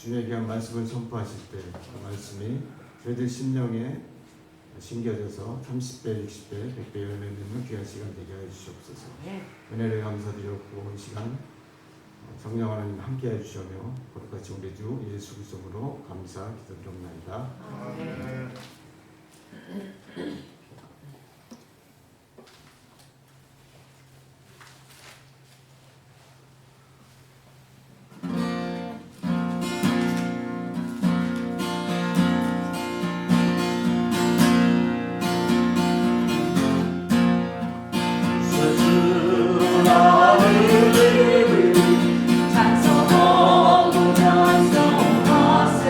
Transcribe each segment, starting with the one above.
주님의 귀한 말씀을 선포하실 때 그 말씀이 저희들 심령에 심겨져서 30배, 60배, 100배 열매 맺는 귀한 시간 되게 해 주시옵소서. 은혜를 감사드렸고 이 시간 성령 하나님 함께 해 주시며 거룩같이 우리 주 예수 그리스도로 감사 기도드립니다. 찬송하세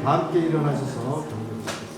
다 함께 일어나셔서 경배를 드리겠습니다.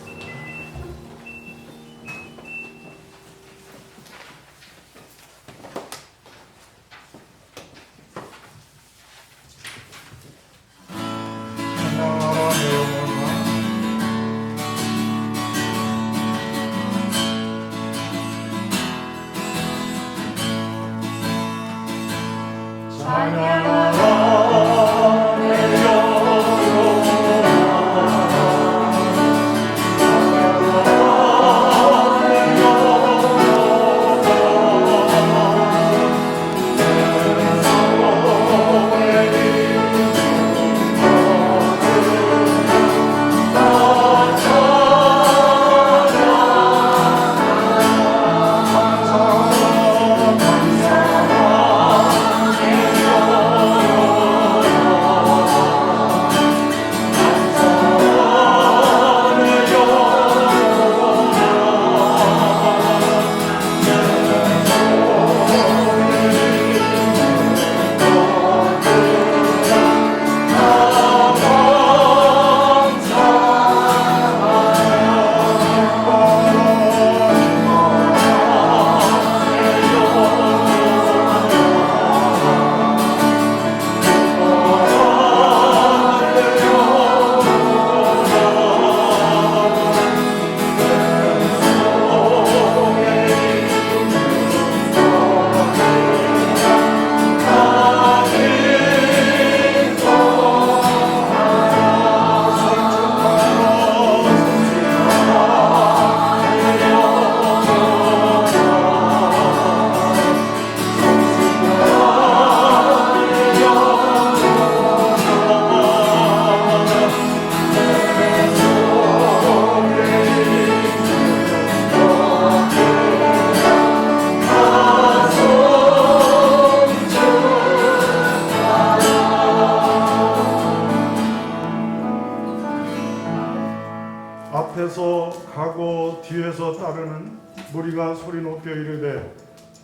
앞에서 가고 뒤에서 따르는 무리가 소리 높여 이르되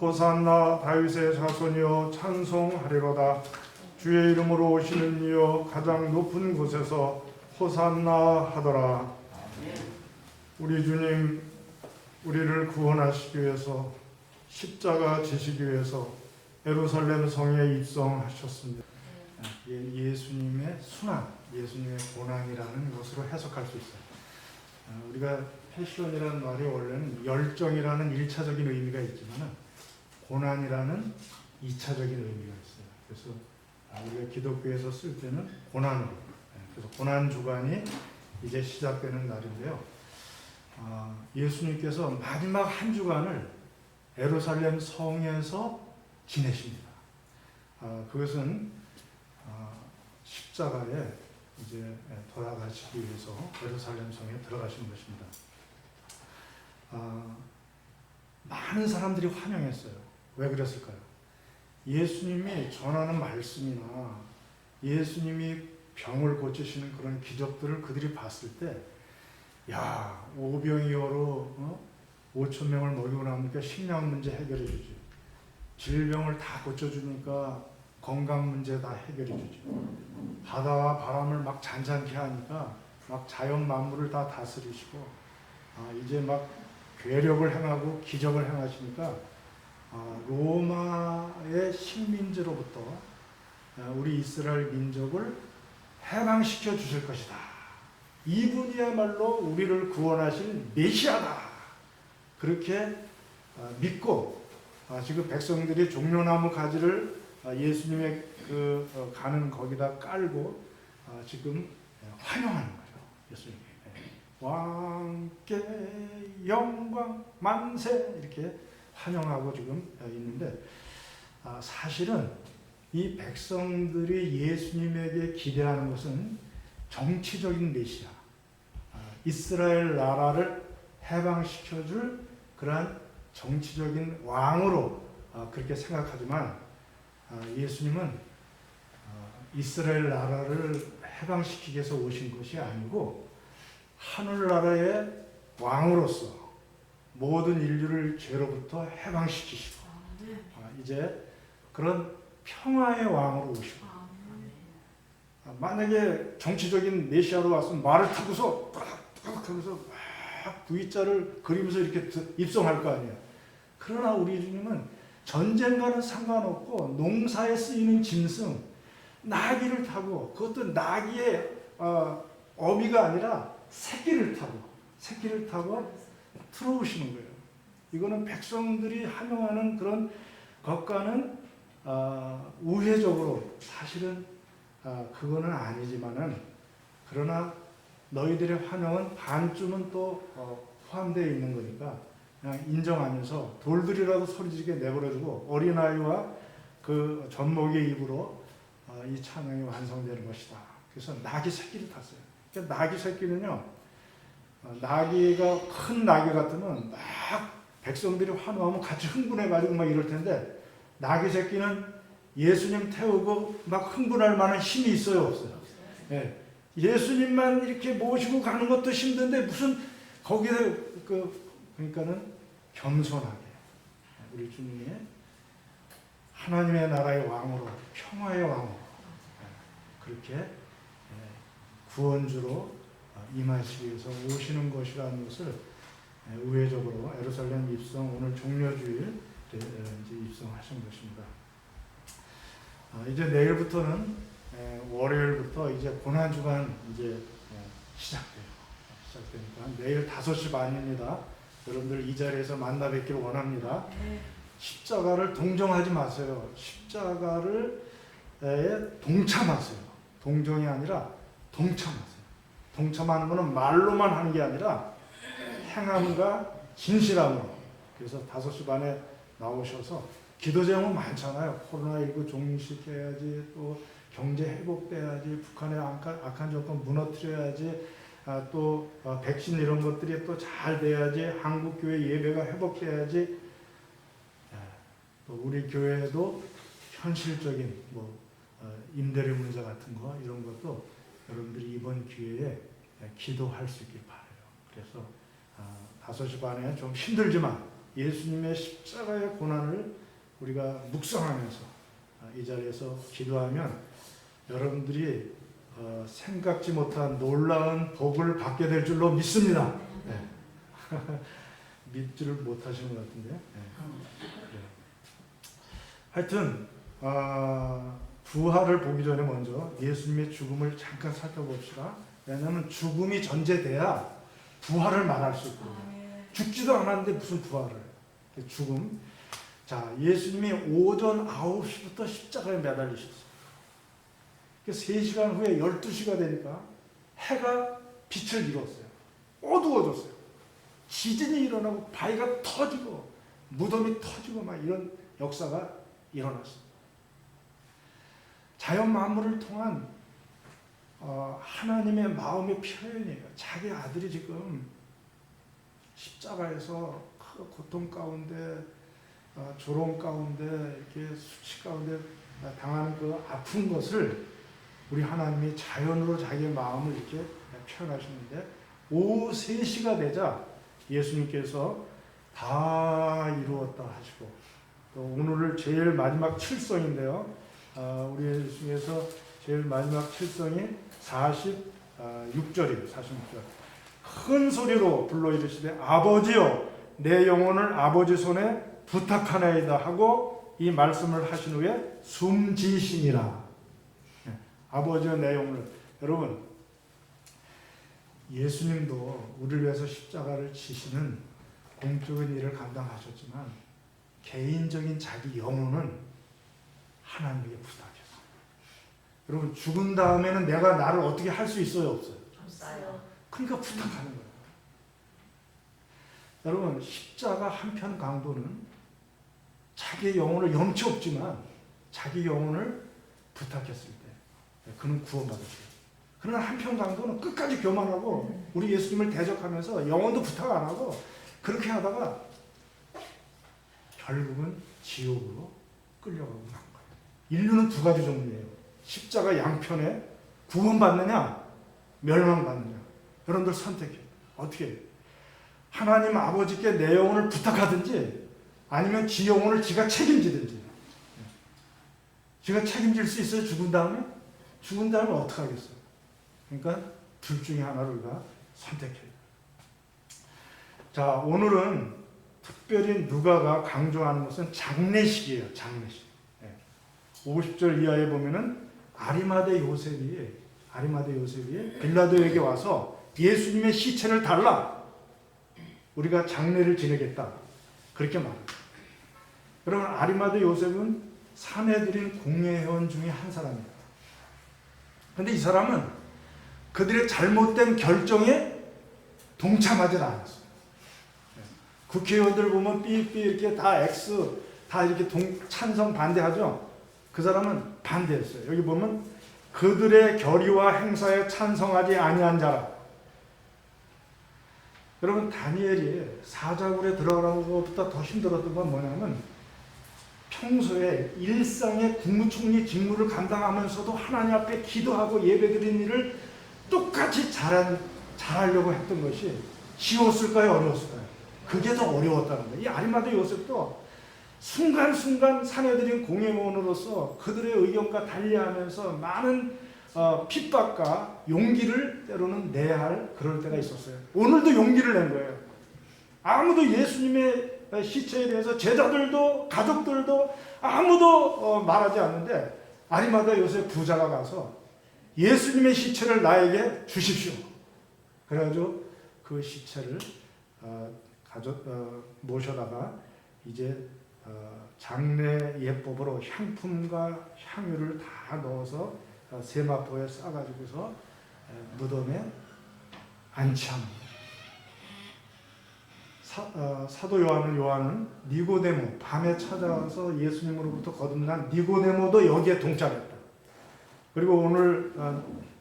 호산나 다윗의 자손이여 찬송하리로다. 주의 이름으로 오시는 이여 가장 높은 곳에서 호산나 하더라. 우리 주님, 우리를 구원하시기 위해서 십자가 지시기 위해서 예루살렘 성에 입성하셨습니다. 예수님의 순환, 예수님의 고난이라는 것으로 해석할 수 있어요. 우리가 패션이라는 말이 원래는 열정이라는 1차적인 의미가 있지만 고난이라는 2차적인 의미가 있어요. 그래서 우리가 기독교에서 쓸 때는 고난으로, 그래서 고난 주간이 이제 시작되는 날인데요. 예수님께서 마지막 한 주간을 예루살렘 성에서 지내십니다. 그것은 십자가에 이제 돌아가시기 위해서 예루살렘 성에 들어가신 것입니다. 많은 사람들이 환영했어요. 왜 그랬을까요? 예수님이 전하는 말씀이나 예수님이 병을 고치시는 그런 기적들을 그들이 봤을 때, 야, 오병이어로 5천 명을 먹이고 나니까 식량 문제 해결해 주지. 질병을 다 고쳐주니까 건강 문제 다 해결해 주지. 바다와 바람을 막 잔잔케 하니까 막 자연 만물을 다 다스리시고, 이제 막 괴력을 행하고 기적을 행하시니까 로마의 식민지로부터 우리 이스라엘 민족을 해방시켜 주실 것이다. 이분이야말로 우리를 구원하실 메시아다. 그렇게 믿고 지금 백성들이 종려나무 가지를 예수님의 가는 거기다 깔고 지금 환영하는 거죠. 예수님. 왕께 영광 만세 이렇게 환영하고 지금 있는데, 사실은 이 백성들이 예수님에게 기대하는 것은 정치적인 메시아, 이스라엘 나라를 해방시켜줄 그러한 정치적인 왕으로 그렇게 생각하지만, 예수님은 이스라엘 나라를 해방시키기 위해서 오신 것이 아니고 하늘나라의 왕으로서 모든 인류를 죄로부터 해방시키시고 이제 그런 평화의 왕으로 오시고, 만약에 정치적인 메시아로 왔으면 말을 타고서 빡 하면서 막 V자를 그리면서 이렇게 입성할 거 아니에요. 그러나 우리 주님은 전쟁과는 상관없고 농사에 쓰이는 짐승 나귀를 타고, 그것도 나귀의 어미가 아니라 새끼를 타고 들어오시는 거예요. 이거는 백성들이 환영하는 그런 것과는 우회적으로, 사실은 그거는 아니지만은, 그러나 너희들의 환영은 반쯤은 또 포함되어 있는 거니까 그냥 인정하면서 돌들이라도 소리지게 내버려두고 어린아이와 그 젖먹이의 입으로 이 찬양이 완성되는 것이다. 그래서 나귀 새끼를 탔어요. 그러니까 나귀 새끼는요, 나귀가 큰 나귀 같으면 막 백성들이 환호하면 같이 흥분해가지고 막 이럴 텐데, 나귀 새끼는 예수님 태우고 막 흥분할 만한 힘이 있어요, 없어요? 예. 예수님만 이렇게 모시고 가는 것도 힘든데 무슨 거기에 그러니까는 겸손하게 우리 주님이 하나님의 나라의 왕으로, 평화의 왕으로 그렇게 구원주로 임하시기 위해서 오시는 것이라는 것을 우회적으로 예루살렘 입성, 오늘 종려주일 이제 입성하신 것입니다. 이제 내일부터는 월요일부터 이제 고난주간 이제 시작되니까 내일 5시 반입니다. 여러분들 이 자리에서 만나 뵙기를 원합니다. 십자가를 동정하지 마세요. 십자가를 동참하세요. 동정이 아니라 동참하세요. 동참하는 것은 말로만 하는 게 아니라 행함과 진실함으로. 그래서 5시 반에 나오셔서 기도 제목은 많잖아요. 코로나19 종식해야지, 또 경제 회복돼야지, 북한의 악한 정권 무너뜨려야지, 또 백신 이런 것들이 또 잘 돼야지, 한국교회 예배가 회복돼야지, 또 우리 교회에도 현실적인 임대료 문제 같은 거 이런 것도 여러분들이 이번 기회에 기도할 수 있길 바라요. 그래서 5시 반에 좀 힘들지만 예수님의 십자가의 고난을 우리가 묵상하면서 이 자리에서 기도하면 여러분들이 생각지 못한 놀라운 복을 받게 될 줄로 믿습니다. 네. 믿지를 못하시는 것 같은데. 네. 하여튼 부활을 보기 전에 먼저 예수님의 죽음을 잠깐 살펴봅시다. 왜냐하면 죽음이 전제돼야 부활을 말할 수 있거든요. 죽지도 않았는데 무슨 부활을. 죽음. 자, 예수님이 오전 9시부터 십자가에 매달리셨어요. 3시간 후에 12시가 되니까 해가 빛을 잃었어요. 어두워졌어요. 지진이 일어나고 바위가 터지고 무덤이 터지고 막 이런 역사가 일어났어요. 자연 만물을 통한 하나님의 마음의 표현이에요. 자기 아들이 지금 십자가에서 그 고통 가운데, 조롱 가운데, 이렇게 수치 가운데 당하는 그 아픈 것을 우리 하나님이 자연으로 자기의 마음을 이렇게 표현하시는데, 오후 3시가 되자 예수님께서 다 이루었다 하시고, 또 오늘을 제일 마지막 칠성인데요. 우리 중에서 제일 마지막 칠성이 46절이에요. 46절. 큰 소리로 불러 이르시되 아버지여 내 영혼을 아버지 손에 부탁하나이다 하고 이 말씀을 하신 후에 숨지시니라. 아버지여 내 영혼을. 여러분, 예수님도 우리를 위해서 십자가를 지시는 공적인 일을 감당하셨지만 개인적인 자기 영혼은 하나님에게 부탁했어요. 여러분, 죽은 다음에는 내가 나를 어떻게 할 수 있어요? 없어요? 없어요. 그러니까 부탁하는 거예요. 여러분, 십자가 한편 강도는 자기의 영혼을 염치 없지만 자기 영혼을 부탁했을 때 그는 구원받았어요. 그러나 한편 강도는 끝까지 교만하고 우리 예수님을 대적하면서 영혼도 부탁 안 하고 그렇게 하다가 결국은 지옥으로 끌려가고 난 거예요. 인류는 2가지 종류예요. 십자가 양편에 구원받느냐 멸망받느냐. 여러분들 선택해요. 어떻게 해요? 하나님 아버지께 내 영혼을 부탁하든지 아니면 지 영혼을 지가 책임지든지. 지가 책임질 수 있어요? 죽은 다음에? 죽은 다음에 어떻게 하겠어요? 그러니까 둘 중에 하나를 우리가 선택해야 돼요. 자, 오늘은 특별히 누가가 강조하는 것은 장례식이에요. 장례식. 50절 이하에 보면은 아리마대 요셉이 빌라도에게 와서 예수님의 시체를 달라. 우리가 장례를 지내겠다. 그렇게 말합니다. 여러분, 아리마대 요셉은 사내들인 공회원 중에 한 사람이에요. 그런데 이 사람은 그들의 잘못된 결정에 동참하지 않았어요. 국회의원들 보면 삐삐 이렇게 다 X 다 이렇게 찬성 반대하죠. 그 사람은 반대했어요. 여기 보면 그들의 결의와 행사에 찬성하지 아니한 자라. 여러분, 다니엘이 사자굴에 들어가는 것보다 더 힘들었던 건 뭐냐면 평소에 일상의 국무총리 직무를 감당하면서도 하나님 앞에 기도하고 예배드리는 일을 똑같이 잘하려고 했던 것이 쉬웠을까요? 어려웠을까요? 그게 더 어려웠다는 거예요. 이 아리마대 요셉도 순간순간 사내들인 공회원으로서 그들의 의견과 달리하면서 많은 핍박과 용기를 때로는 내야 할 그럴 때가 있었어요. 오늘도 용기를 낸 거예요. 아무도 예수님의 시체에 대해서 제자들도 가족들도 아무도 말하지 않는데 아리마다 요셉 부자가 가서 예수님의 시체를 나에게 주십시오. 그래가지고 그 시체를 모셔다가 이제 장례 예법으로 향품과 향유를 다 넣어서 세마포에 싸가지고서 무덤에 안치합니다. 사도 요한은 니고데모, 밤에 찾아와서 예수님으로부터 거듭난 니고데모도 여기에 동참했다. 그리고 오늘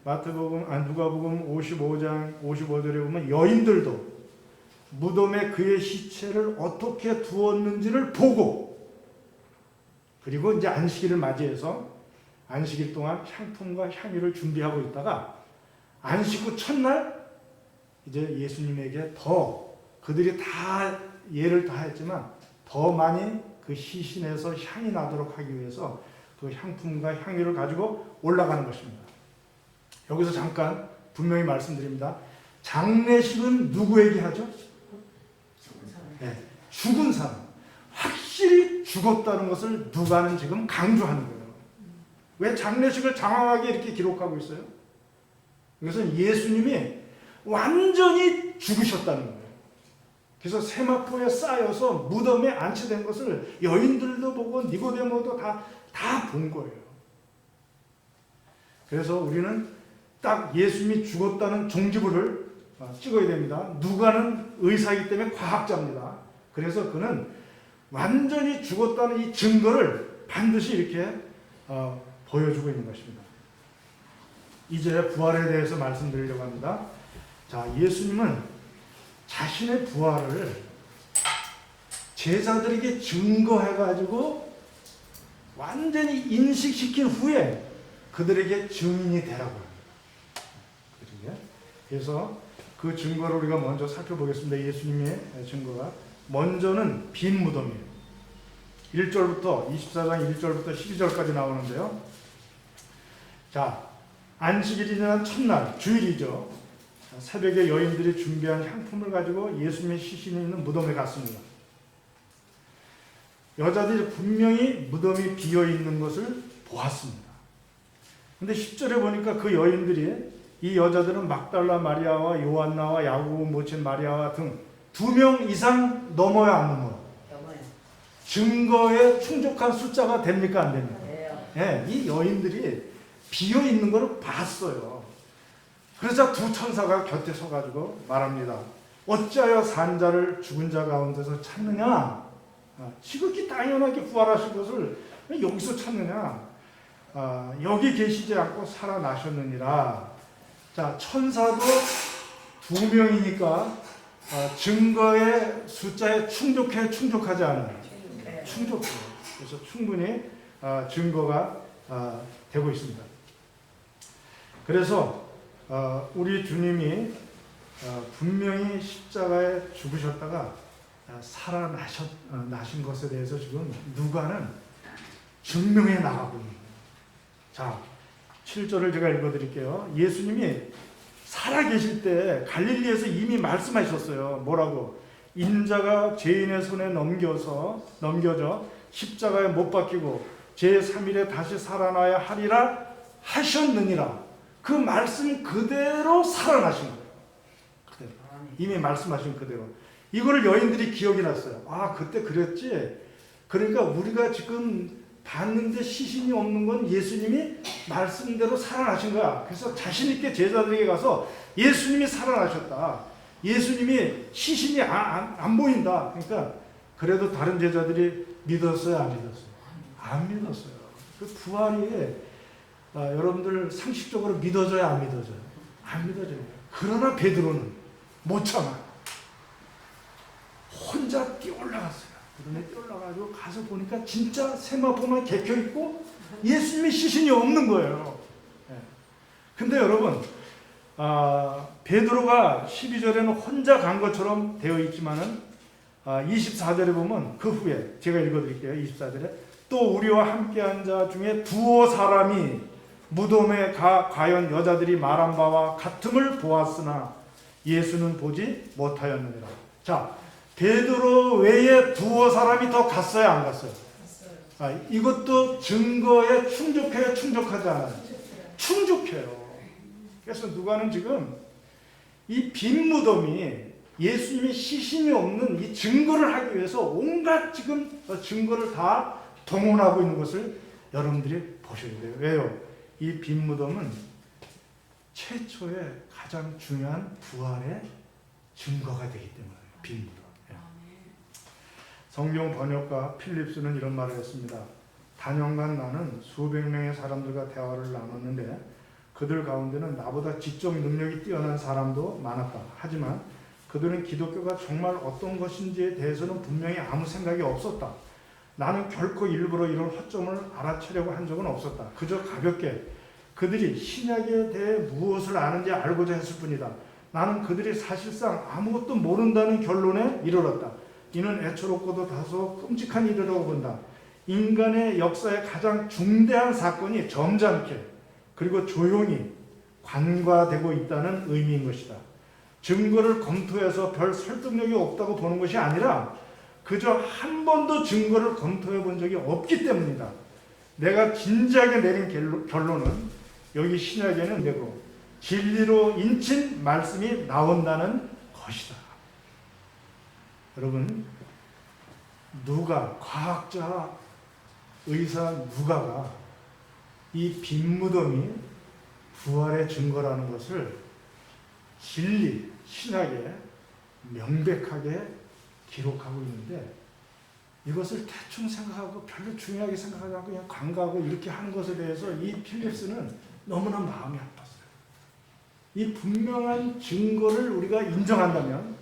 누가복음 55장 55절에 보면 여인들도 무덤에 그의 시체를 어떻게 두었는지를 보고, 그리고 이제 안식일을 맞이해서 안식일 동안 향품과 향유를 준비하고 있다가 안식 후 첫날 이제 예수님에게 더, 그들이 다 예를 다했지만 더 많이 그 시신에서 향이 나도록 하기 위해서 그 향품과 향유를 가지고 올라가는 것입니다. 여기서 잠깐 분명히 말씀드립니다. 장례식은 누구에게 하죠? 네, 죽은 사람. 확실히 죽었다는 것을 누가는 지금 강조하는 거예요. 왜 장례식을 장황하게 이렇게 기록하고 있어요? 이것은 예수님이 완전히 죽으셨다는 거예요. 그래서 세마포에 쌓여서 무덤에 안치된 것을 여인들도 보고 니고데모도 다 본 거예요. 그래서 우리는 딱 예수님이 죽었다는 종지부를 찍어야 됩니다. 누가는 의사이기 때문에 과학자입니다. 그래서 그는 완전히 죽었다는 이 증거를 반드시 이렇게 보여주고 있는 것입니다. 이제 부활에 대해서 말씀드리려고 합니다. 자, 예수님은 자신의 부활을 제자들에게 증거해가지고 완전히 인식시킨 후에 그들에게 증인이 되라고 합니다. 그래서 그 증거를 우리가 먼저 살펴보겠습니다. 예수님의 증거가 먼저는 빈 무덤이에요. 1절부터 24장 1절부터 12절까지 나오는데요. 자, 안식일이 지난 첫날 주일이죠. 새벽에 여인들이 준비한 향품을 가지고 예수님의 시신이 있는 무덤에 갔습니다. 여자들이 분명히 무덤이 비어있는 것을 보았습니다. 근데 10절에 보니까 그 여인들이, 이 여자들은 막달라 마리아와 요한나와 야고보 모친 마리아와 등 2명 이상 넘어야 안 넘어요? 증거에 충족한 숫자가 됩니까 안 됩니까? 네, 이 여인들이 비어있는 것을 봤어요. 그래서 두 천사가 곁에 서가지고 말합니다. 어찌하여 산 자를 죽은 자 가운데서 찾느냐? 지극히 당연하게 부활하신 것을 왜 여기서 찾느냐? 여기 계시지 않고 살아나셨느니라. 자, 천사도 2명이니까 증거의 숫자에 충족하지 않아요. 충족해요. 그래서 충분히 증거가 되고 있습니다. 그래서 우리 주님이 분명히 십자가에 죽으셨다가 살아나신 것에 대해서 지금 누가는 증명해 나가고 있는 거예요. 자, 7절을 제가 읽어드릴게요. 예수님이 살아계실 때 갈릴리에서 이미 말씀하셨어요. 뭐라고? 인자가 죄인의 손에 넘겨져 십자가에 못 박히고 제3일에 다시 살아나야 하리라 하셨느니라. 그 말씀 그대로 살아나신 거예요. 그대로. 이미 말씀하신 그대로. 이거를 여인들이 기억이 났어요. 아, 그때 그랬지. 그러니까 우리가 지금 봤는데 시신이 없는 건 예수님이 말씀대로 살아나신 거야. 그래서 자신 있게 제자들에게 가서 예수님이 살아나셨다. 예수님이 시신이 안 보인다. 그러니까 그래도 다른 제자들이 믿었어요, 안 믿었어요? 안 믿었어요. 그 부활이 여러분들 상식적으로 믿어져요, 안 믿어져요? 안 믿어져요. 그러나 베드로는 못 참아. 혼자 뛰어올라갔어요. 그런데 뛰어올라가지고 가서 보니까 진짜 세마포만 개켜있고 예수님의 시신이 없는 거예요. 근데 여러분, 베드로가 12절에는 혼자 간 것처럼 되어 있지만은 24절에 보면 그 후에 제가 읽어드릴게요. 24절에 또 우리와 함께한 자 중에 두어 사람이 무덤에 과연 여자들이 말한 바와 같음을 보았으나 예수는 보지 못하였느니라. 자, 베드로 외에 두어 사람이 더 갔어요, 안 갔어요? 이것도 증거에 충족해요, 충족하지 않아요? 충족해요. 그래서 누가는 지금 이 빈 무덤이 예수님의 시신이 없는 이 증거를 하기 위해서 온갖 지금 증거를 다 동원하고 있는 것을 여러분들이 보셔야 돼요. 왜요? 이 빈 무덤은 최초의 가장 중요한 부활의 증거가 되기 때문에 빈 무덤. 성경 번역가 필립스는 이런 말을 했습니다. 단연간 나는 수백 명의 사람들과 대화를 나눴는데 그들 가운데는 나보다 지적 능력이 뛰어난 사람도 많았다. 하지만 그들은 기독교가 정말 어떤 것인지에 대해서는 분명히 아무 생각이 없었다. 나는 결코 일부러 이런 허점을 알아채려고 한 적은 없었다. 그저 가볍게 그들이 신약에 대해 무엇을 아는지 알고자 했을 뿐이다. 나는 그들이 사실상 아무것도 모른다는 결론에 이르렀다. 이는 애처롭고도 다소 끔찍한 일이라고 본다. 인간의 역사의 가장 중대한 사건이 점잖게 그리고 조용히 관과되고 있다는 의미인 것이다. 증거를 검토해서 별 설득력이 없다고 보는 것이 아니라 그저 한 번도 증거를 검토해 본 적이 없기 때문이다. 내가 진지하게 내린 결론은 여기 신약에는 되고 진리로 인친 말씀이 나온다는 것이다. 여러분, 누가, 과학자, 의사 누가가 이 빈 무덤이 부활의 증거라는 것을 진리, 신약에 명백하게 기록하고 있는데 이것을 대충 생각하고 별로 중요하게 생각하지 않고 그냥 간과하고 이렇게 하는 것에 대해서 이 필립스는 너무나 마음이 아팠어요. 이 분명한 증거를 우리가 인정한다면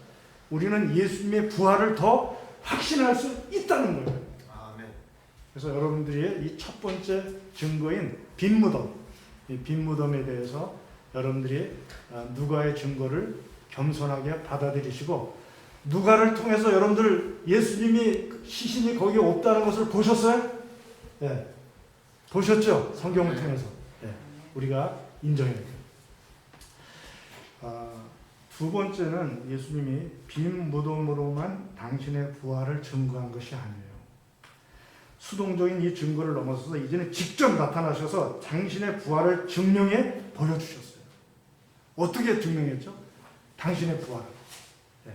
우리는 예수님의 부활을 더 확신할 수 있다는 거예요. 아멘. 그래서 여러분들이 이 첫 번째 증거인 빈 무덤, 이 빈 무덤에 대해서 여러분들이 누가의 증거를 겸손하게 받아들이시고 누가를 통해서 여러분들 예수님이 시신이 거기 없다는 것을 보셨어요? 네. 보셨죠? 성경을 통해서. 네. 우리가 인정해야 돼요. 두 번째는 예수님이 빈 무덤으로만 당신의 부활을 증거한 것이 아니에요. 수동적인 이 증거를 넘어서서 이제는 직접 나타나셔서 당신의 부활을 증명해 보여주셨어요. 어떻게 증명했죠? 당신의 부활을. 네.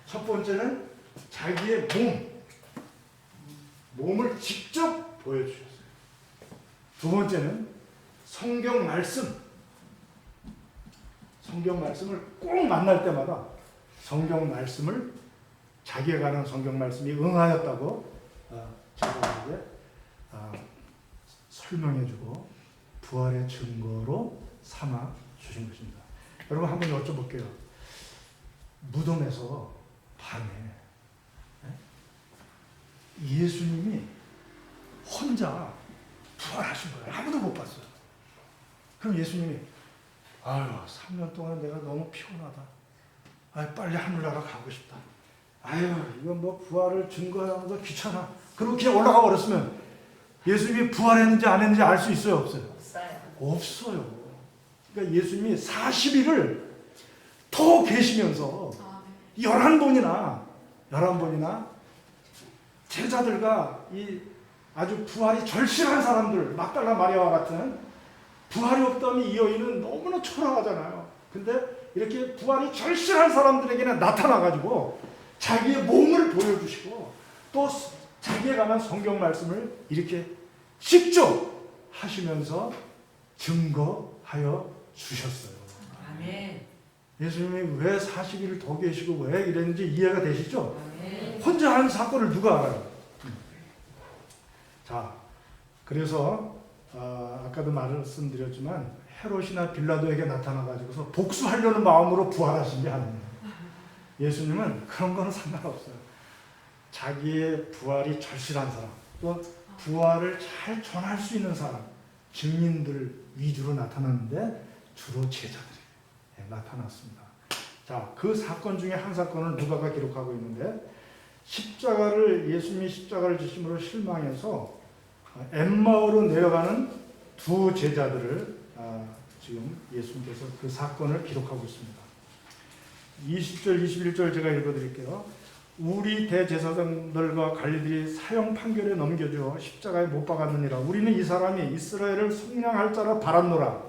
첫 번째는 자기의 몸을 직접 보여주셨어요. 두 번째는 성경 말씀을 꼭 만날 때마다 성경 말씀을 자기에 관한 성경 말씀이 응하였다고 제자들에게 설명해주고 부활의 증거로 삼아 주신 것입니다. 여러분 한번 여쭤볼게요. 무덤에서 밤에 예수님이 혼자 부활하신 거예요. 아무도 못 봤어요. 그럼 예수님이 아유, 3년 동안 내가 너무 피곤하다. 아유, 빨리 하늘나라 가고 싶다. 아유, 이건 뭐 부활을 증거하는 거 귀찮아. 그렇게 올라가 버렸으면 예수님이 부활했는지 안 했는지 알 수 있어요, 없어요? 없어요. 그러니까 예수님이 40일을 더 계시면서 11번이나 제자들과 이 아주 부활이 절실한 사람들, 막달라 마리아와 같은 부활이 없다면 이 여인은 너무나 초라하잖아요. 근데 이렇게 부활이 절실한 사람들에게는 나타나가지고 자기의 몸을 보여주시고 또 자기에 관한 성경 말씀을 이렇게 직접 하시면서 증거하여 주셨어요. 아멘. 예수님이 왜 40일을 더 계시고 왜 이랬는지 이해가 되시죠? 아멘. 혼자 한 사건을 누가 알아요? 자, 그래서 아까도 말씀드렸지만 헤롯이나 빌라도에게 나타나가지고서 복수하려는 마음으로 부활하신 게 아니에요. 예수님은 그런 거는 상관없어요. 자기의 부활이 절실한 사람, 또 부활을 잘 전할 수 있는 사람, 증인들 위주로 나타났는데 주로 제자들에게 나타났습니다. 자, 그 사건 중에 한 사건을 누가가 기록하고 있는데 예수님이 십자가를 지심으로 실망해서 엠마오로 내려가는 두 제자들을 지금 예수님께서 그 사건을 기록하고 있습니다. 20절, 21절 제가 읽어드릴게요. 우리 대제사장들과 관리들이 사형 판결에 넘겨져 십자가에 못 박았느니라. 우리는 이 사람이 이스라엘을 속량할 자라 바랐노라.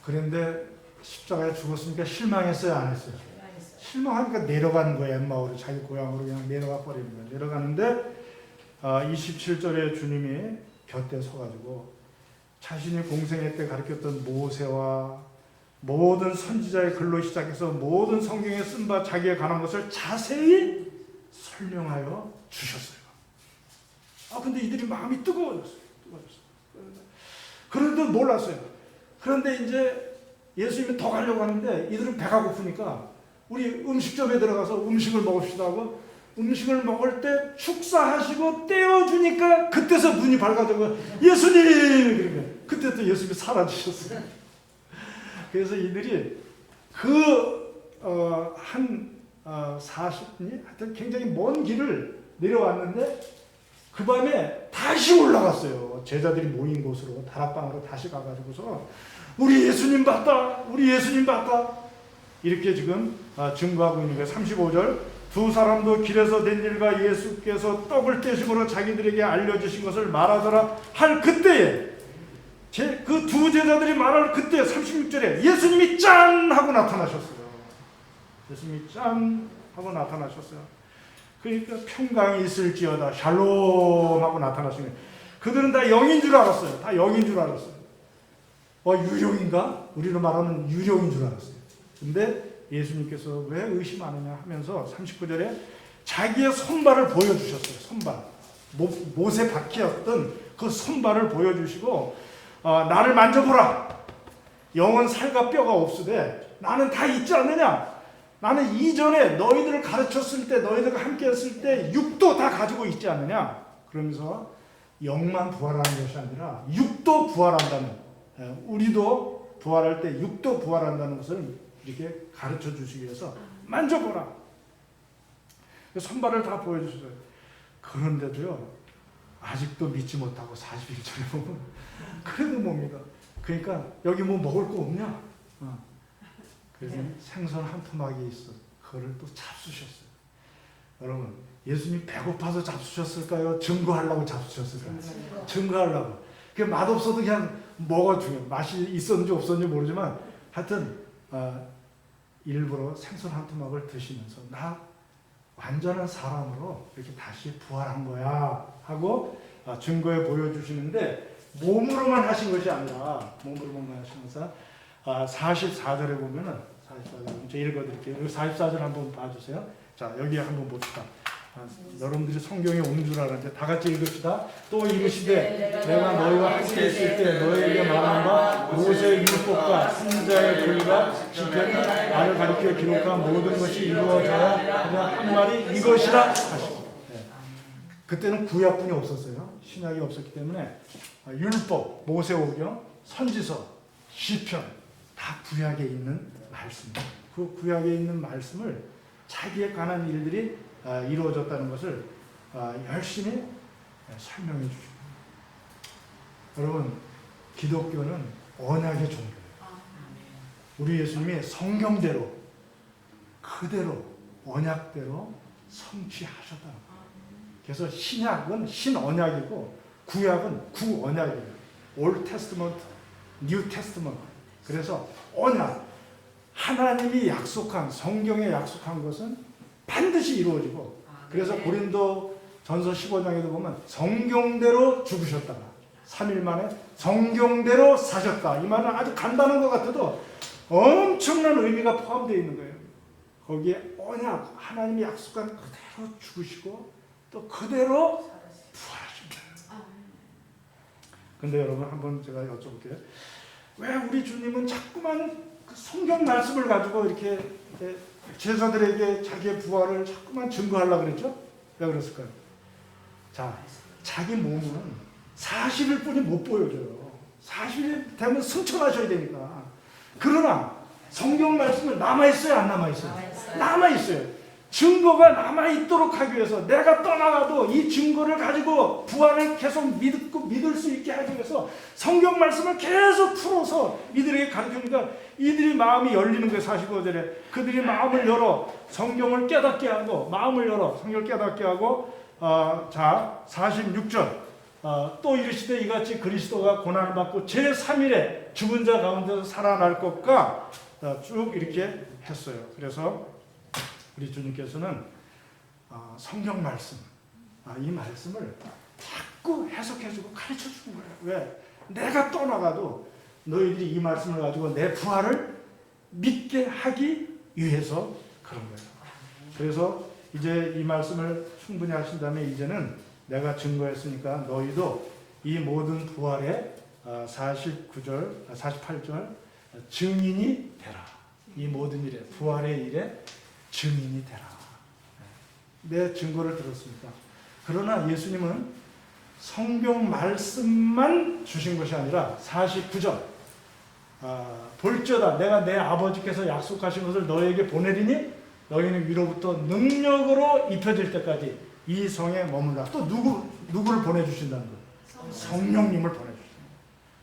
그런데 십자가에 죽었으니까 실망했어요, 안 했어요? 실망하니까 내려가는 거예요. 엠마오로 자기 고향으로 그냥 내려가 버리는 거예요. 내려가는데 27절에 주님이 곁에 서가지고 자신이 공생애 때 가르쳤던 모세와 모든 선지자의 글로 시작해서 모든 성경에 쓴 바 자기에 관한 것을 자세히 설명하여 주셨어요. 근데 이들이 마음이 뜨거워졌어요. 그런데도 몰랐어요. 그런데 이제 예수님이 더 가려고 하는데 이들은 배가 고프니까 우리 음식점에 들어가서 음식을 먹읍시다 하고 음식을 먹을 때 축사하시고 떼어주니까 그때서 눈이 밝아지고 예수님! 그러니까 그때 또 예수님이 사라지셨어요. 그래서 이들이 한 40분이 하여튼 굉장히 먼 길을 내려왔는데 그 밤에 다시 올라갔어요. 제자들이 모인 곳으로 다락방으로 다시 가가지고서 우리 예수님 봤다! 우리 예수님 봤다! 이렇게 지금 증거하고 있는 거예요. 35절 두 사람도 길에서 된 일과 예수께서 떡을 떼심으로 자기들에게 알려주신 것을 말하더라 할 그때에 그 두 제자들이 말할 그때 36절에 예수님이 짠! 하고 나타나셨어요. 예수님이 짠! 하고 나타나셨어요. 그러니까 평강이 있을지어다 샬롬 하고 나타나신 거예요. 그들은 다 영인 줄 알았어요. 다 영인 줄 알았어요. 유령인가? 우리로 말하면 유령인 줄 알았어요. 근데 예수님께서 왜 의심하느냐 하면서 39절에 자기의 손발을 보여주셨어요. 손발. 못에 박혔던 그 손발을 보여주시고 나를 만져보라. 영은 살과 뼈가 없으되 나는 다 있지 않느냐. 나는 이전에 너희들을 가르쳤을 때 너희들과 함께 했을 때 육도 다 가지고 있지 않느냐. 그러면서 영만 부활하는 것이 아니라 육도 부활한다는, 우리도 부활할 때 육도 부활한다는 것을 이렇게 가르쳐 주시기 위해서 만져보라. 손발을 다 보여주셨어요. 그런데도요 아직도 믿지 못하고 41절에 보면 그래도 뭡니까? 그러니까 여기 뭐 먹을 거 없냐? 그래서 생선 한 토막이 있어. 그거를 또 잡수셨어요. 여러분 예수님 배고파서 잡수셨을까요? 증거하려고 잡수셨을까요? 증거하려고. 그 맛없어도 그냥 먹어줘요. 맛이 있었는지 없었는지 모르지만 하여튼 일부러 생선 한 토막을 드시면서 나 완전한 사람으로 이렇게 다시 부활한 거야 하고 증거해 보여주시는데 몸으로만 하신 것이 아니라 몸으로만 하시면서 44절에 보면은 44절 제가 읽어드릴게요. 44절 한번 봐주세요. 자 여기 한번 봅시다. 여러분들이 성경에 온 줄 알았는데 다 같이 읽읍시다. 또 이르시되 내가 너희와 함께 있을 때 너희에게 말한 바 모세의 율법과 선지자의 글과 시편 나를 가리켜 기록한 모든 것이 이루어져야 그냥 한 말이 이것이라 하시고 그때는 구약뿐이 없었어요. 신약이 없었기 때문에 율법, 모세오경, 선지서, 시편 다 구약에 있는 말씀입니다. 그 구약에 있는 말씀을 자기에 관한 일들이 이루어졌다는 것을 열심히 설명해 주십니다. 여러분 기독교는 언약의 종교예요. 우리 예수님이 성경대로 그대로 언약대로 성취하셨다. 그래서 신약은 신언약이고 구약은 구언약이에요. Old Testament, New Testament. 그래서 언약, 하나님이 약속한, 성경에 약속한 것은 반드시 이루어지고, 그래서 고린도 전서 15장에도 보면 성경대로 죽으셨다가 3일 만에 성경대로 사셨다. 이 말은 아주 간단한 것 같아도 엄청난 의미가 포함되어 있는 거예요. 거기에 언약, 하나님이 약속한 그대로 죽으시고 또 그대로 부활하십니다. 근데 여러분 한번 제가 여쭤볼게요. 왜 우리 주님은 자꾸만 그 성경 말씀을 가지고 이렇게 제자들에게 자기의 부활을 자꾸만 증거하려고 그랬죠? 왜 그랬을까요? 자, 자기 몸은 사실일 뿐이 못 보여줘요. 사실이 되면 승천하셔야 되니까. 그러나 성경 말씀은 남아있어요, 안 남아있어요? 남아있어요. 증거가 남아있도록 하기 위해서 내가 떠나가도 이 증거를 가지고 부활을 계속 믿을 수 있게 하기 위해서 성경 말씀을 계속 풀어서 이들에게 가르치니까 이들이 마음이 열리는 거예요. 45절에 그들이 마음을 열어 성경을 깨닫게 하고, 마음을 열어 성경을 깨닫게 하고, 자 46절 또 이르시되 이같이 그리스도가 고난을 받고 제3일에 죽은 자 가운데서 살아날 것과 쭉 이렇게 했어요. 그래서 우리 주님께서는 성경 말씀, 이 말씀을 자꾸 해석해주고 가르쳐주는 거예요. 왜? 내가 떠나가도 너희들이 이 말씀을 가지고 내 부활을 믿게 하기 위해서 그런 거예요. 그래서 이제 이 말씀을 충분히 하신 다음에 이제는 내가 증거했으니까 너희도 이 모든 부활의 49절, 48절 증인이 되라. 이 모든 일에, 부활의 일에 증인이 되라. 내 증거를 들었습니다. 그러나 예수님은 성경 말씀만 주신 것이 아니라 49절 볼지어다 내가 내 아버지께서 약속하신 것을 너에게 보내리니 너희는 위로부터 능력으로 입혀질 때까지 이 성에 머물라. 또 누구를 보내주신다는 거예요? 성령님을 보내주신다.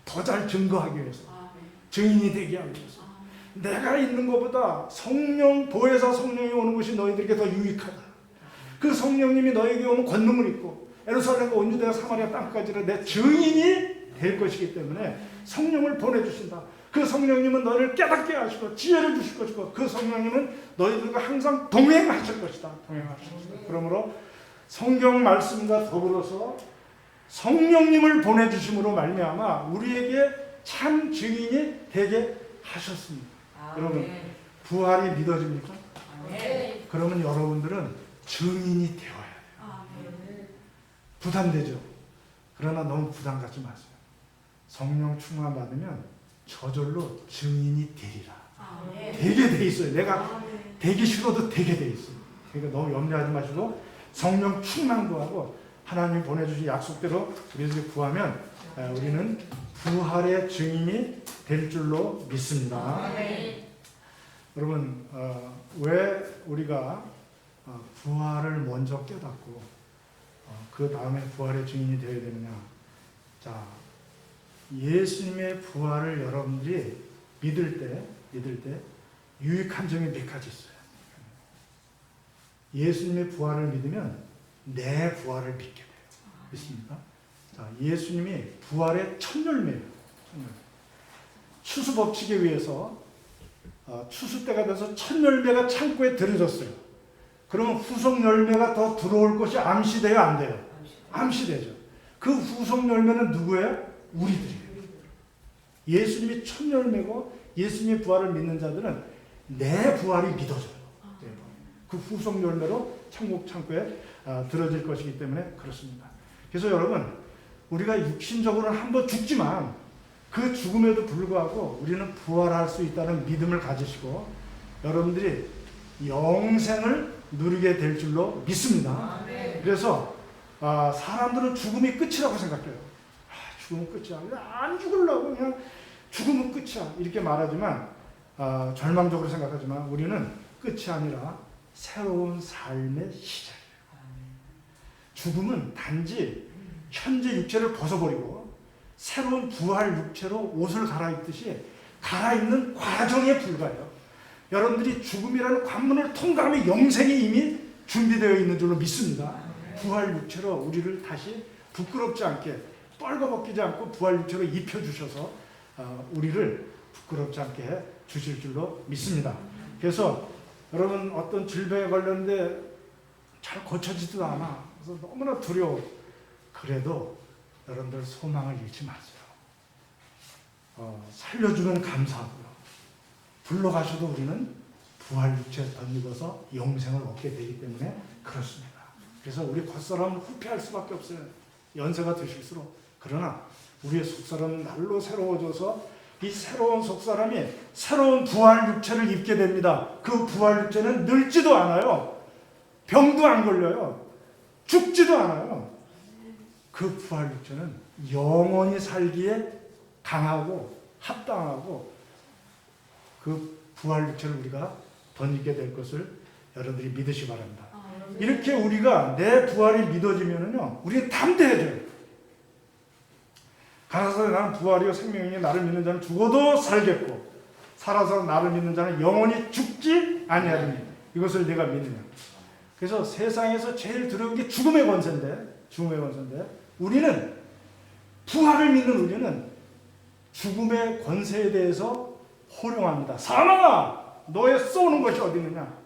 더 잘 증거하기 위해서, 증인이 되게 하기 위해서. 내가 있는 것보다 성령, 보혜사 성령이 오는 것이 너희들에게 더 유익하다. 그 성령님이 너에게 오면 권능을 입고 예루살렘과 온 유대와 사마리아 땅까지를 내 증인이 될 것이기 때문에 성령을 보내주신다. 그 성령님은 너를 깨닫게 하시고 지혜를 주실 것이고 그 성령님은 너희들과 항상 동행하실 것이다. 동행하실 것이다. 그러므로 성경 말씀과 더불어서 성령님을 보내주심으로 말미암아 우리에게 참 증인이 되게 하셨습니다. 여러분 부활이 믿어집니까? 그러면 여러분들은 증인이 되어야 돼요. 부담되죠? 그러나 너무 부담 갖지 마세요. 성령 충만 받으면 저절로 증인이 되리라. 되게 돼 있어요. 내가 되기 싫어도 되게 돼 있어요. 그러니까 너무 염려하지 마시고 성령 충만도 하고 하나님이 보내주신 약속대로 우리들이 구하면 우리는 부활의 증인이 될 줄로 믿습니다. 여러분 왜 우리가 부활을 먼저 깨닫고 그 다음에 부활의 증인이 되어야 되느냐? 자, 예수님의 부활을 여러분들이 믿을 때 유익한 점이 몇 가지 있어요. 예수님의 부활을 믿으면 내 부활을 믿게 돼요. 믿습니까? 자, 예수님이 부활의 첫 열매예요. 추수 법칙에 의해서 추수 때가 돼서 첫 열매가 창고에 들여졌어요. 그러면 후속 열매가 더 들어올 것이 암시돼요, 안 돼요? 암시되죠. 그 후속 열매는 누구예요? 우리들이에요. 예수님이 첫 열매고 예수님의 부활을 믿는 자들은 내 부활이 믿어져요. 그 후속 열매로 천국 창고에 들어질 것이기 때문에 그렇습니다. 그래서 여러분 우리가 육신적으로는 한번 죽지만 그 죽음에도 불구하고 우리는 부활할 수 있다는 믿음을 가지시고 여러분들이 영생을 누리게 될 줄로 믿습니다. 그래서 사람들은 죽음이 끝이라고 생각해요. 죽으면 끝이야. 안 죽으려고 그냥 죽으면 끝이야. 이렇게 말하지만 절망적으로 생각하지만 우리는 끝이 아니라 새로운 삶의 시작이에요. 죽음은 단지 현재 육체를 벗어버리고 새로운 부활 육체로 옷을 갈아입듯이 갈아입는 과정에 불과해요. 여러분들이 죽음이라는 관문을 통과하면 영생이 이미 준비되어 있는 줄로 믿습니다. 부활 육체로 우리를 다시 부끄럽지 않게 뻘거벗기지 않고 부활 육체로 입혀주셔서 우리를 부끄럽지 않게 해 주실 줄로 믿습니다. 그래서 여러분 어떤 질병에 걸렸는데 잘 고쳐지지도 않아. 그래서 너무나 두려워. 그래도 여러분들 소망을 잃지 마세요. 살려주면 감사하고요. 불러가셔도 우리는 부활 육체에 덧입어서 영생을 얻게 되기 때문에 그렇습니다. 그래서 우리 겉사람은 후패할 수밖에 없어요. 연세가 드실수록. 그러나 우리의 속사람은 날로 새로워져서 이 새로운 속사람이 새로운 부활 육체를 입게 됩니다. 그 부활 육체는 늙지도 않아요. 병도 안 걸려요. 죽지도 않아요. 그 부활 육체는 영원히 살기에 강하고 합당하고 그 부활 육체를 우리가 덧입게 될 것을 여러분들이 믿으시기 바랍니다. 이렇게 우리가 내 부활이 믿어지면은요, 우리는 담대해져요. 가라사대 나는 부활이요 생명이니 나를 믿는 자는 죽어도 살겠고 살아서 나를 믿는 자는 영원히 죽지 아니하리니 이것을 내가 믿느냐. 그래서 세상에서 제일 두려운 게 죽음의 권세인데 우리는 부활을 믿는 우리는 죽음의 권세에 대해서 호령합니다. 사망아 너의 쏘는 것이 어디 있느냐.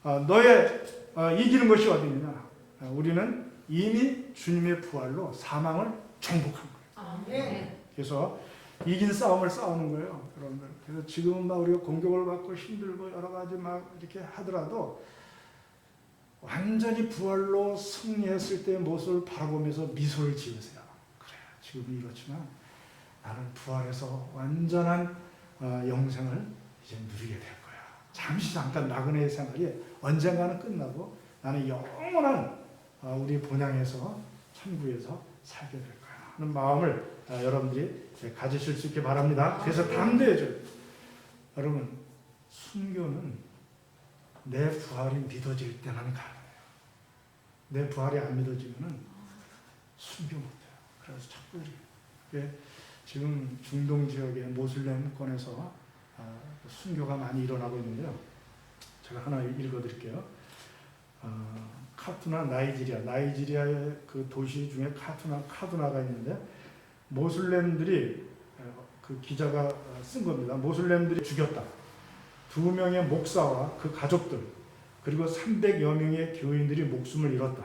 너의 이기는 것이 어디 있느냐. 우리는 이미 주님의 부활로 사망을 정복한 거예요. 그래서 이긴 싸움을 싸우는 거예요, 여러분들. 그래서 지금은 막 우리가 공격을 받고 힘들고 여러 가지 막 이렇게 하더라도 완전히 부활로 승리했을 때의 모습을 바라보면서 미소를 지으세요. 그래, 지금은 이렇지만 나는 부활해서 완전한 영생을 이제 누리게 될 거야. 잠시 잠깐 나그네의 생활이 언젠가는 끝나고 나는 영원한 우리 본향에서 천국에서 살게 될 거야 하는 마음을 여러분들이 가지실 수 있게 바랍니다. 그래서 담대해져요. 여러분, 순교는 내 부활이 믿어질 때만 가능해요. 내 부활이 안 믿어지면 순교 못해요. 그래서 자꾸 지금 중동 지역의 모슬렘권에서 순교가 많이 일어나고 있는데요. 제가 하나 읽어드릴게요. 나이지리아의 그 도시 중에 카두나가 있는데 모슬렘들이 그 기자가 쓴 겁니다. 모슬렘들이 죽였다. 2명의 목사와 그 가족들 그리고 300여 명의 교인들이 목숨을 잃었다.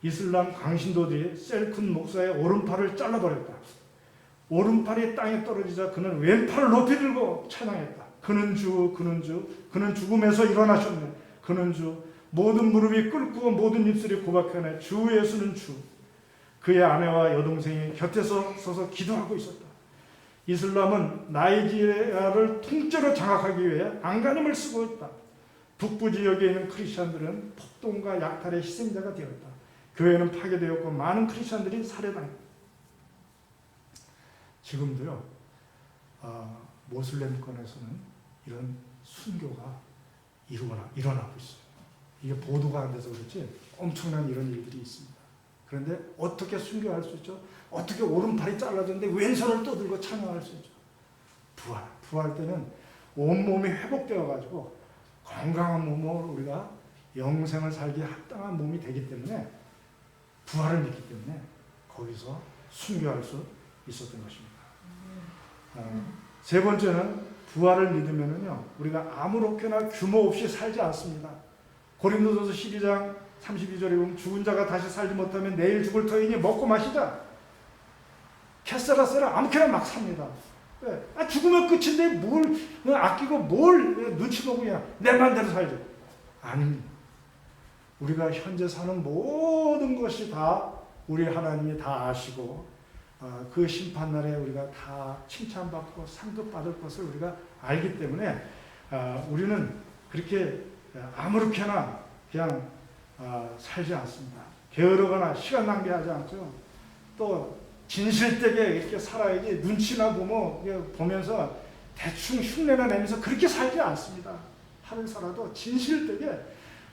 이슬람 강신도들이 셀쿤 목사의 오른팔을 잘라버렸다. 오른팔이 땅에 떨어지자 그는 왼팔을 높이 들고 찬양했다. 그는 주, 그는 죽음에서 일어나셨네. 그는 주, 모든 무릎이 꿇고 모든 입술이 고백하네. 주 예수는 주. 그의 아내와 여동생이 곁에서 서서 기도하고 있었다. 이슬람은 나이지리아를 통째로 장악하기 위해 안간힘을 쓰고 있다. 북부 지역에 있는 크리스천들은 폭동과 약탈의 희생자가 되었다. 교회는 파괴되었고 많은 크리스천들이 살해당했다. 지금도요, 모슬렘권에서는 이런 순교가 일어나고 있어요. 이게 보도가 안 돼서 그렇지 엄청난 이런 일들이 있습니다. 그런데 어떻게 순교할 수 있죠? 어떻게 오른팔이 잘라졌는데 왼손을 떠들고 찬양할 수 있죠? 부활 때는 온몸이 회복되어 가지고 건강한 몸으로 우리가 영생을 살기에 합당한 몸이 되기 때문에 부활을 믿기 때문에 거기서 순교할 수 있었던 것입니다. 세 번째는 부활을 믿으면은요, 우리가 아무렇게나 규모 없이 살지 않습니다. 고린도전서 12장 32절에 보면 죽은 자가 다시 살지 못하면 내일 죽을 터이니 먹고 마시자. 캐세라세라 아무렇게나 막 삽니다. 죽으면 끝인데 뭘 아끼고 뭘 눈치 보고 그냥 내 맘대로 살죠. 아닙니다. 우리가 현재 사는 모든 것이 다 우리 하나님이 다 아시고 그 심판날에 우리가 다 칭찬받고 상급받을 것을 우리가 알기 때문에 우리는 그렇게 아무렇게나 그냥 살지 않습니다. 게으르거나 시간 낭비하지 않죠. 또 진실되게 이렇게 살아야지 눈치나 보면서 대충 흉내나 내면서 그렇게 살지 않습니다. 하루 살아도 진실되게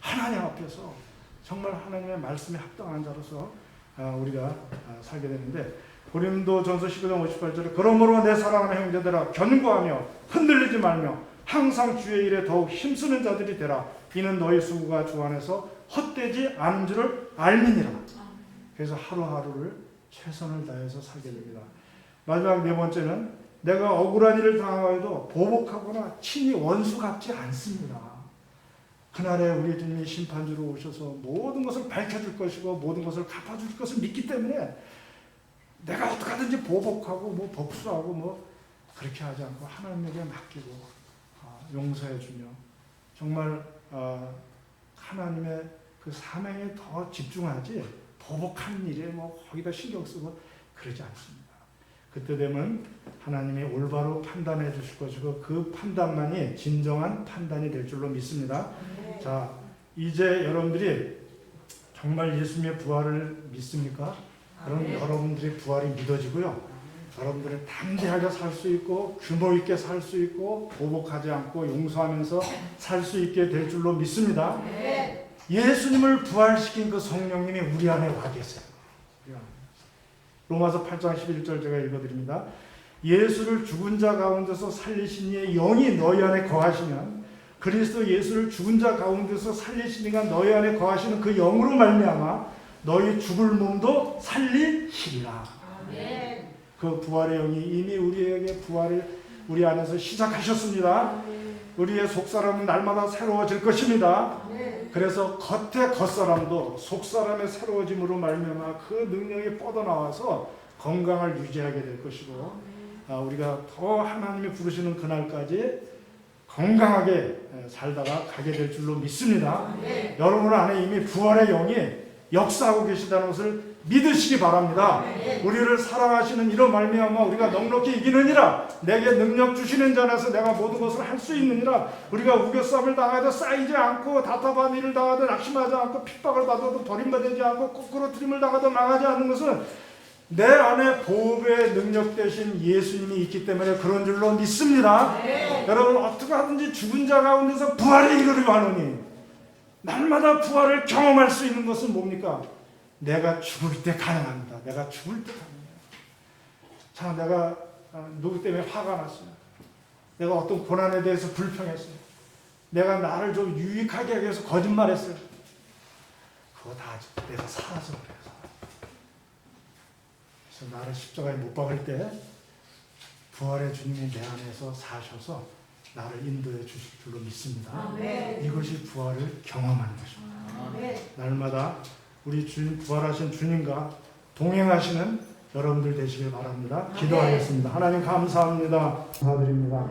하나님 앞에서 정말 하나님의 말씀에 합당한 자로서 우리가 살게 되는데 고린도전서 15장 58절에 그러므로 내 사랑하는 형제들아 견고하며 흔들리지 말며 항상 주의 일에 더욱 힘쓰는 자들이 되라. 이는 너희 수고가 주 안에서 헛되지 않은 줄을 알미니라. 그래서 하루하루를 최선을 다해서 살게 됩니다. 마지막 네 번째는 내가 억울한 일을 당하여도 보복하거나 친히 원수 갚지 않습니다. 그날에 우리 주님이 심판주로 오셔서 모든 것을 밝혀줄 것이고 모든 것을 갚아줄 것을 믿기 때문에 내가 어떻게 하든지 보복하고 뭐 복수하고 뭐 그렇게 하지 않고 하나님에게 맡기고 용서해 주며 정말 하나님의 그 사명에 더 집중하지 보복하는 일에 뭐 거기다 신경 쓰고 그러지 않습니다. 그때 되면 하나님이 올바로 판단해 주실 것이고 그 판단만이 진정한 판단이 될 줄로 믿습니다. 자, 이제 여러분들이 정말 예수님의 부활을 믿습니까? 그럼 여러분들의 부활이 믿어지고요. 여러분들은 담대하게 살 수 있고 규모 있게 살 수 있고 보복하지 않고 용서하면서 살 수 있게 될 줄로 믿습니다. 예수님을 부활시킨 그 성령님이 우리 안에 와 계세요. 로마서 8장 11절 제가 읽어드립니다. 예수를 죽은 자 가운데서 살리신 이의 영이 너희 안에 거하시면 그리스도 예수를 죽은 자 가운데서 살리신 이가 너희 안에 거하시는 그 영으로 말미암아 너희 죽을 몸도 살리시리라. 그 부활의 영이 이미 우리에게 부활을 우리 안에서 시작하셨습니다. 우리의 속사람은 날마다 새로워질 것입니다. 그래서 겉의 겉사람도 속사람의 새로워짐으로 말미암아 그 능력이 뻗어나와서 건강을 유지하게 될 것이고 우리가 더 하나님이 부르시는 그날까지 건강하게 살다가 가게 될 줄로 믿습니다. 여러분 안에 이미 부활의 영이 역사하고 계시다는 것을 믿으시기 바랍니다. 우리를 사랑하시는 이로 말미암아 우리가 넉넉히 이기느니라. 내게 능력 주시는 자 안에서 내가 모든 것을 할 수 있느니라. 우리가 우겨싸움을 당하여도 쌓이지 않고 답답한 일을 당하도 낙심하지 않고 핍박을 받아도 버림받지 않고 거꾸로 트림을 당하도 망하지 않는 것은 내 안에 보호의 능력 되신 예수님이 있기 때문에 그런 줄로 믿습니다. 여러분 어떻게 하든지 죽은 자 가운데서 부활을 이루려 하노니 날마다 부활을 경험할 수 있는 것은 뭡니까? 내가 죽을 때 가능합니다. 내가 죽을 때 가능해요. 자, 내가 누구 때문에 화가 났어요. 내가 어떤 고난에 대해서 불평했어요. 내가 나를 좀 유익하게 하기 위해서 거짓말했어요. 그거 다 내가 살아서 그래요. 그래서 나를 십자가에 못 박을 때 부활의 주님이 내 안에서 사셔서 나를 인도해 주실 줄로 믿습니다. 이것이 부활을 경험하는 것입니다. 날마다 우리 주님 부활하신 주님과 동행하시는 여러분들 되시길 바랍니다. 기도하겠습니다. 하나님 감사합니다. 감사드립니다.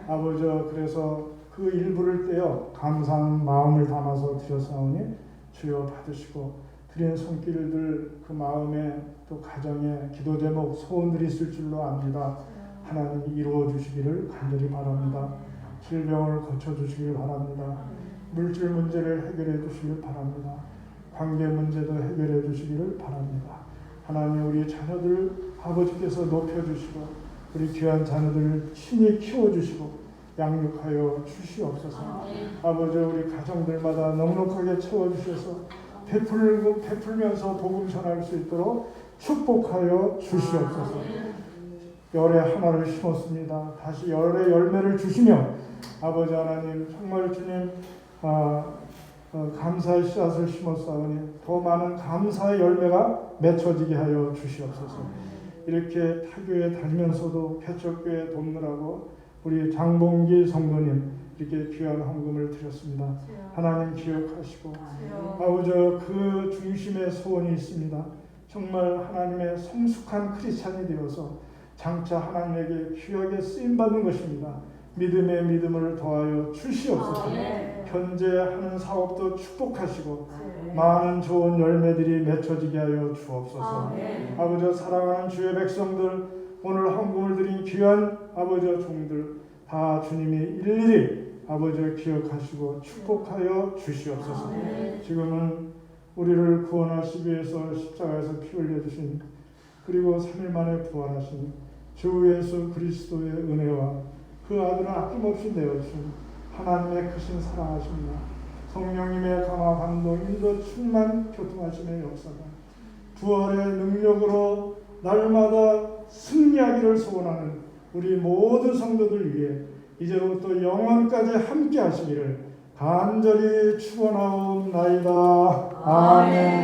아버지 그래서 그 일부를 떼어 감사한 마음을 담아서 드렸사오니 주여 받으시고 드린 손길들 그 마음에 또 가정에 기도 제목 소원들이 있을 줄로 압니다. 하나님이 이루어 주시기를 간절히 바랍니다. 질병을 고쳐주시길 바랍니다. 물질 문제를 해결해 주시길 바랍니다. 관계 문제도 해결해 주시기를 바랍니다. 하나님 우리 자녀들 아버지께서 높여주시고 우리 귀한 자녀들을 친히 키워주시고 양육하여 주시옵소서. 아버지 우리 가정들마다 넉넉하게 채워주셔서 베풀면서 복음 전할 수 있도록 축복하여 주시옵소서. 열의 하나를 심었습니다. 다시 열의 열매를 주시며 아버지 하나님 정말 주님 감사의 씨앗을 심었사오니 더 많은 감사의 열매가 맺혀지게 하여 주시옵소서. 이렇게 타교에 다니면서도 개척교회 돕느라고 우리 장봉기 성도님 이렇게 귀한 헌금을 드렸습니다. 하나님 기억하시고 아버지 그 중심에 소원이 있습니다. 정말 하나님의 성숙한 크리스찬이 되어서 장차 하나님에게 귀하게 쓰임받는 것입니다. 믿음의 믿음을 더하여 주시옵소서. 현재 하는 사업도 축복하시고 많은 좋은 열매들이 맺혀지게 하여 주옵소서. 아버지 사랑하는 주의 백성들 오늘 헌금을 드린 귀한 아버지 종들 다 주님이 일일이 아버지 기억하시고 축복하여 주시옵소서. 지금은 우리를 구원하시기 위해서 십자가에서 피 흘려주신 그리고 3일 만에 부활하신 주 예수 그리스도의 은혜와 그 아들은 아낌없이 내어주신 하나님의 크신 사랑하십니다. 성령님의 강화 감동 인도 충만 교통하심의 역사가 부활의 능력으로 날마다 승리하기를 소원하는 우리 모든 성도들 위해 이제부터 영원까지 함께 하시기를 간절히 축원하옵나이다. 아멘.